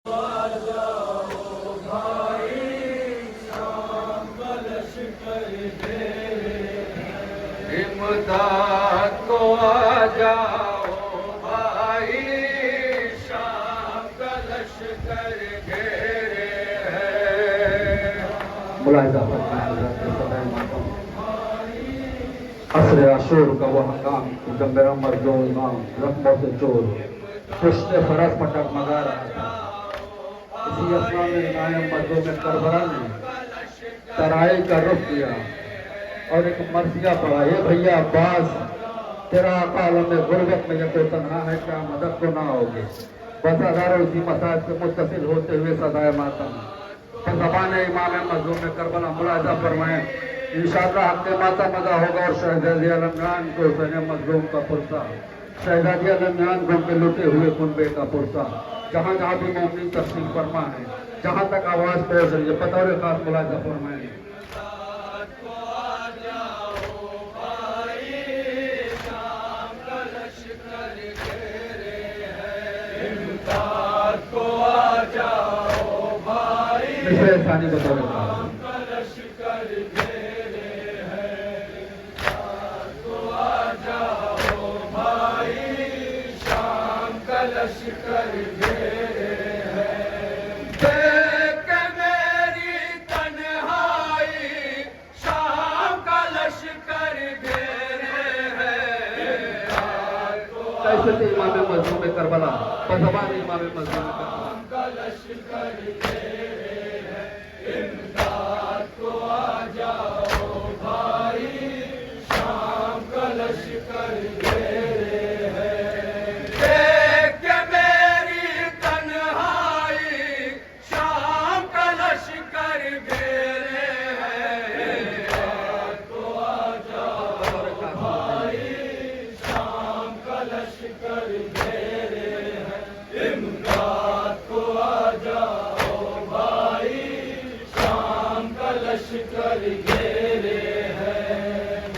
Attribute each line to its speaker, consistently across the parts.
Speaker 1: امداد کو آ جاؤ بھائی، شام کا لشکر گھیرے ہے۔
Speaker 2: ملاحظہ فرمائیں حضرت صدر ماتم عصر عاشور کا وہ ہنگام جب میرا مرجو امام زخموں سے چور پشت فرس پٹک مگا رہا تھا۔ اسی اسنا میں امام مرجو میں کربلا نے ترائی کا رخ کیا اور ایک مرثیہ پڑھا، یہ بھیا عباس تیرا آقا عالم غربت میں یہ تو تنہا ہے، کیا مدد تو نہ ہوگی؟ بس ہزاروں اسی مساج سے متصل ہوتے ہوئے سدائے ماتم زبان امام مظلوم میں کربلا ملاحظہ فرمائیں۔ انشاءاللہ حق ماتم ادا ہوگا اور شہزادی علمیان کو حسین مظلوم کا پرسہ، شہزادی علمیان کو ان کے لٹے ہوئے کنبے کا پرسہ، جہاں جہاں بھی مومنین تشریف فرما ہے، جہاں تک آواز پہنچ رہی ہے، بطور خاص ملاحظہ فرمائیں۔ مصرع ثانی بطور خاص کیسے امام مظلوم کربلا بزبان امام مظلوم کربلا
Speaker 1: امداد کو آ جاؤ بھائی، شام کا لشکر گھیرے ہے۔ دیکھ کے میری تنہائی، شام کا لشکر گھیرے ہے۔ امداد کو آ جاؤ بھائی، شام کا لشکر گھیرے ہے۔ امداد کو آ جاؤ بھائی، شام کا لشکر گھیرے ہے۔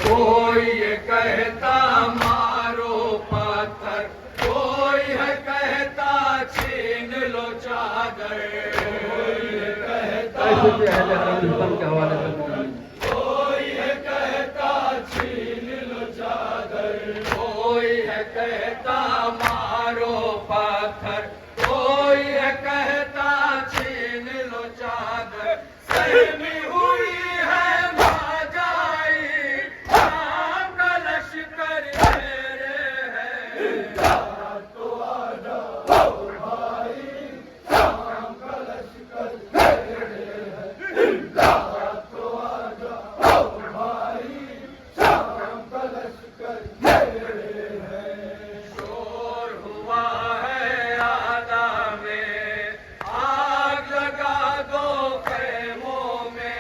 Speaker 1: کوئی یہ کہتا مارو پتھر، کوئی ہے کہتا چھین لو چادر، کوئی یہ کہتا
Speaker 2: ایسے اہل حرم کے حوالے سے مومن،
Speaker 1: کوئی ہے کہتا چھین لو چادر، کوئی ہے کہتا مارو پتھر، کوئی ہے کہتا چھین لو چادر، سہمی ہوئی ہے ماجائی، شام کا لشکر گھیرے ہے۔ امداد کو آ جاؤ بھائی، شام کا لشکر گھیرے ہے۔ امداد کو آ جاؤ بھائی، شام کا لشکر گھیرے ہے۔ شور ہوا ہے آدھا میں، آگ لگا دو خیموں میں۔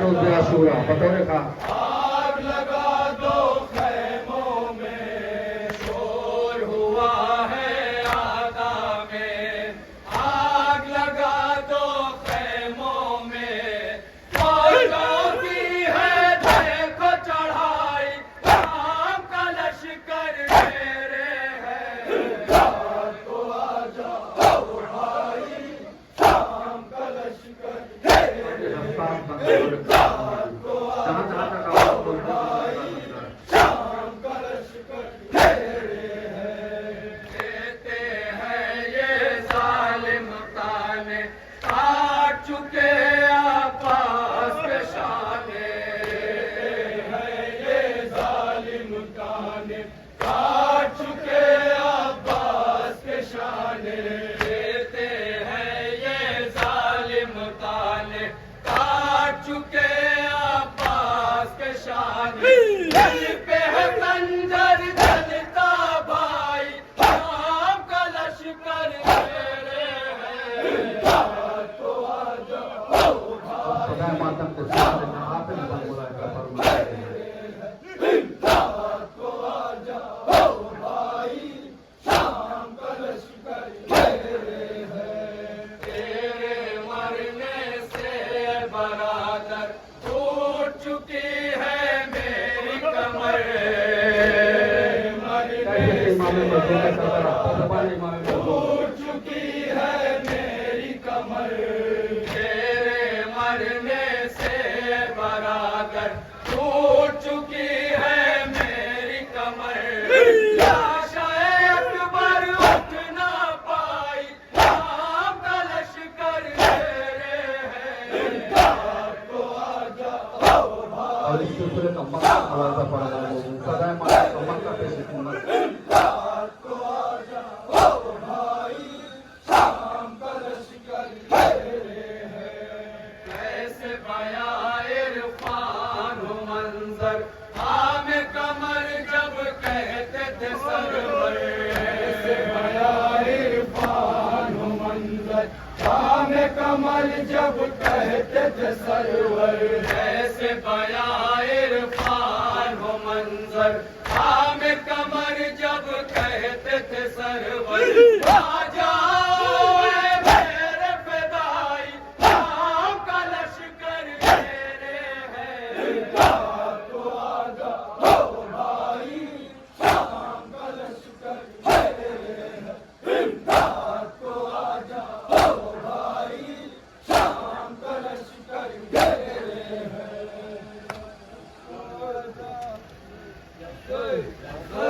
Speaker 2: روز عاشورہ بطور خاص
Speaker 1: آگ لگا دو خیموں میں، شور ہوا ہے آدھا میں، آگ لگا دو خیموں میں۔ فوجوں کی ہے دیکھو چڑھائی، شام کا لشکر گھیرے ہے۔ امداد کو آ جاؤ بھائی، شام کا لشکر گھیرے ہے۔ امداد کو آ جاؤ بھائی، شام کا لشکر گھیرے ہے۔ دیتے ہیں یہ ظالم تانے، کاٹ چکے عباس کے شانے۔ دیتے ہیں یہ ظالم تانے، کاٹ چکے عباس کے شانے۔ دیتے ہیں یہ ظالم تانے، کاٹ چکے عباس کے شانے۔ دل پہ ہے خنجر جلتا بھائی، شام کا لشکر گھیرے ہے۔ امداد کو آ جاؤ بھائی،
Speaker 2: سدائے ماتم کے ساتھ میں آپ نے ملاحظہ فرمائیں۔
Speaker 1: امداد کو آ جاؤ بھائی، شام کا لشکر گھیرے ہے۔ تیرے مرنے سے برادر ٹوٹ چکی ہے میری کمر، مرنے
Speaker 2: مظلوم کربلا زبان امام مظلوم
Speaker 1: ٹوٹ چکی ہے میری کمر تیرے مرنے سے برادر ٹوٹ چکی ہے میری کمر لاش اکبر اٹھ نہ پائی شام کا لشکر تیرے ہے تو آ جاؤ
Speaker 2: اور اس سلسلے کا مقصد ملاحظہ پڑا ہے لوگوں سدائے مانا کا مکہ پیش سنت
Speaker 1: تو آ جاؤ بھائی شام کا لشکر تیرے ہے کیسے بیاں عرفان و منظر عام قمر جب کہتے تھے سرور کیسے بیاں عرفان و منظر عام قمر جب کہتے تھے سرور